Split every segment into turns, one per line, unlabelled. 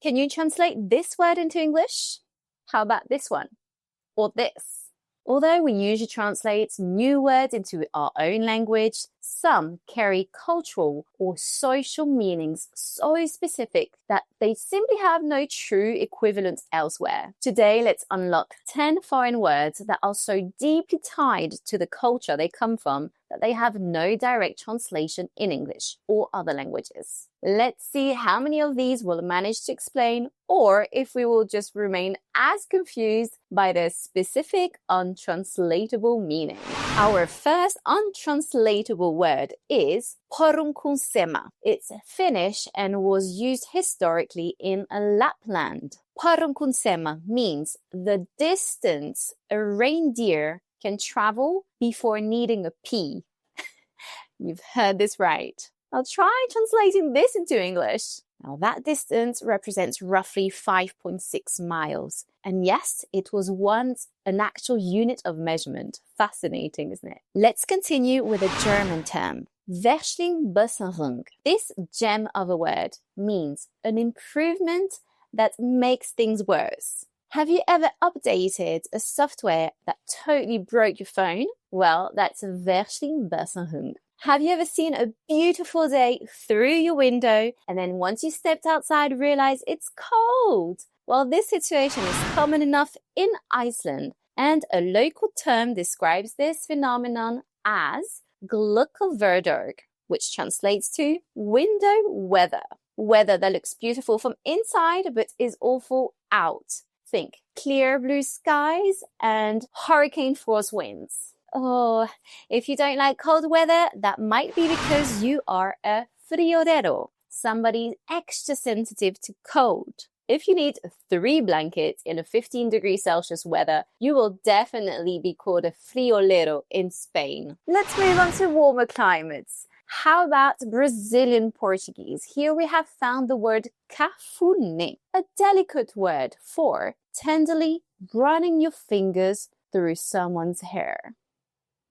Can you translate this word into English? How about this one? Or this? Although we usually translate new words into our own language, some carry cultural or social meanings so specific that they simply have no true equivalent elsewhere. Today, let's unlock 10 foreign words that are so deeply tied to the culture they come from that they have no direct translation in English or other languages. Let's see how many of these we'll manage to explain, or if we will just remain as confused by their specific untranslatable meaning. Our first untranslatable word is Poronkusema. It's Finnish and was used historically in Lapland. Poronkusema means the distance a reindeer can travel before needing a pee. You've heard this right. I'll try translating this into English. Now that distance represents roughly 5.6 miles. And yes, it was once an actual unit of measurement. Fascinating, isn't it? Let's continue with a German term. Verschlimmbesserung. This gem of a word means an improvement that makes things worse. Have you ever updated a software that totally broke your phone? Well, that's a Verschlimmbesserung. Have you ever seen a beautiful day through your window and then once you stepped outside realized it's cold? Well, this situation is common enough in Iceland, and a local term describes this phenomenon as Gluggaveður, which translates to window weather. Weather that looks beautiful from inside but is awful out. Think clear blue skies and hurricane force winds. Oh, if you don't like cold weather, that might be because you are a Friolero, somebody extra sensitive to cold. If you need 3 blankets in a 15 degrees Celsius weather, you will definitely be called a Friolero in Spain. Let's move on to warmer climates. How about Brazilian Portuguese? Here we have found the word Cafuné, a delicate word for tenderly running your fingers through someone's hair.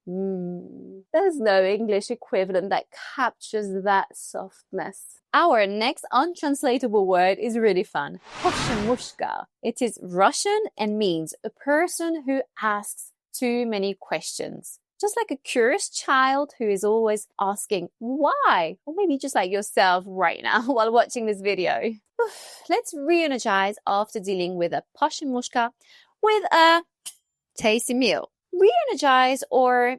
There's no English equivalent that captures that softness. Our next untranslatable word is really fun. Pochemuchka. It is Russian and means a person who asks too many questions. Just like a curious child who is always asking why, or maybe just like yourself right now while watching this video. Let's re-energize after dealing with a Pochemuchka with a tasty meal. Re-energize, or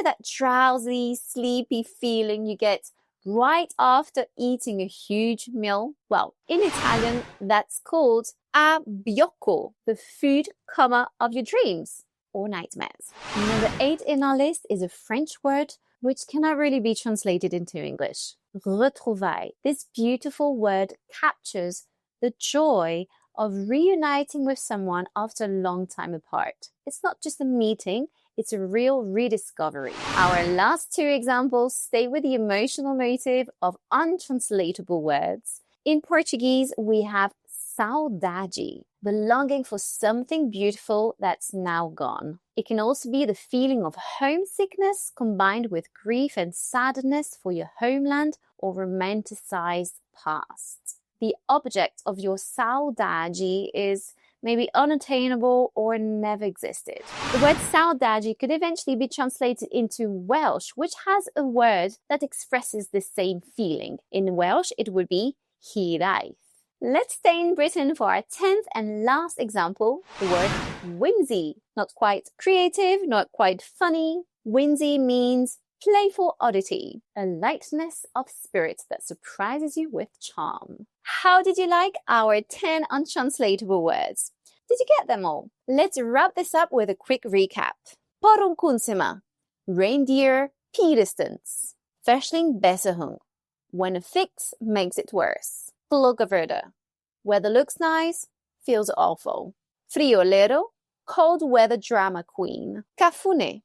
that drowsy, sleepy feeling you get right after eating a huge meal? Well, in Italian, that's called Abbiocco, the food coma of your dreams or nightmares. Number 8 in our list is a French word which cannot really be translated into English. Retrouvailles. This beautiful word captures the joy of reuniting with someone after a long time apart. It's not just a meeting, it's a real rediscovery. Our last 2 examples stay with the emotional motive of untranslatable words. In Portuguese, we have saudade, the longing for something beautiful that's now gone. It can also be the feeling of homesickness combined with grief and sadness for your homeland or romanticized past. The object of your saudade is maybe unattainable or never existed. The word saudade could eventually be translated into Welsh, which has a word that expresses the same feeling. In Welsh, it would be hiraeth. Let's stay in Britain for our 10th and last example, the word whimsy. Not quite creative, not quite funny. Whimsy means playful oddity, a lightness of spirit that surprises you with charm. How did you like our 10 untranslatable words? Did you get them all? Let's wrap this up with a quick recap. Poronkusema, reindeer pee distance. Verschlimmbesserung, when a fix makes it worse. Gluggaveður, weather looks nice, feels awful. Friolero, cold weather drama queen. Cafuné,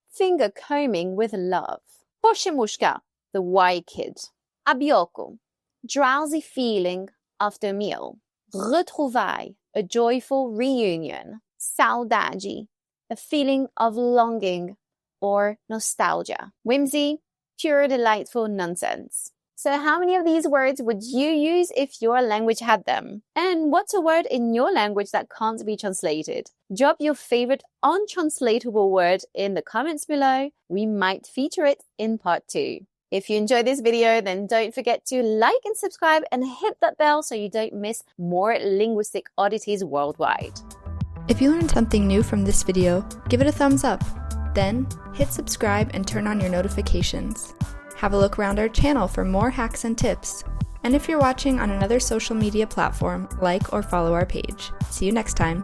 finger combing with love. Pochemuchka, the white kid. Abbiocco, drowsy feeling after a meal. Retrouvailles, a joyful reunion. Saudade, a feeling of longing or nostalgia. Whimsy, pure delightful nonsense. So how many of these words would you use if your language had them? And what's a word in your language that can't be translated? Drop your favorite untranslatable word in the comments below. We might feature it in part 2. If you enjoyed this video, then don't forget to like and subscribe and hit that bell so you don't miss more linguistic oddities worldwide.
If you learned something new from this video, give it a thumbs up. Then, hit subscribe and turn on your notifications. Have a look around our channel for more hacks and tips. And if you're watching on another social media platform, like or follow our page. See you next time.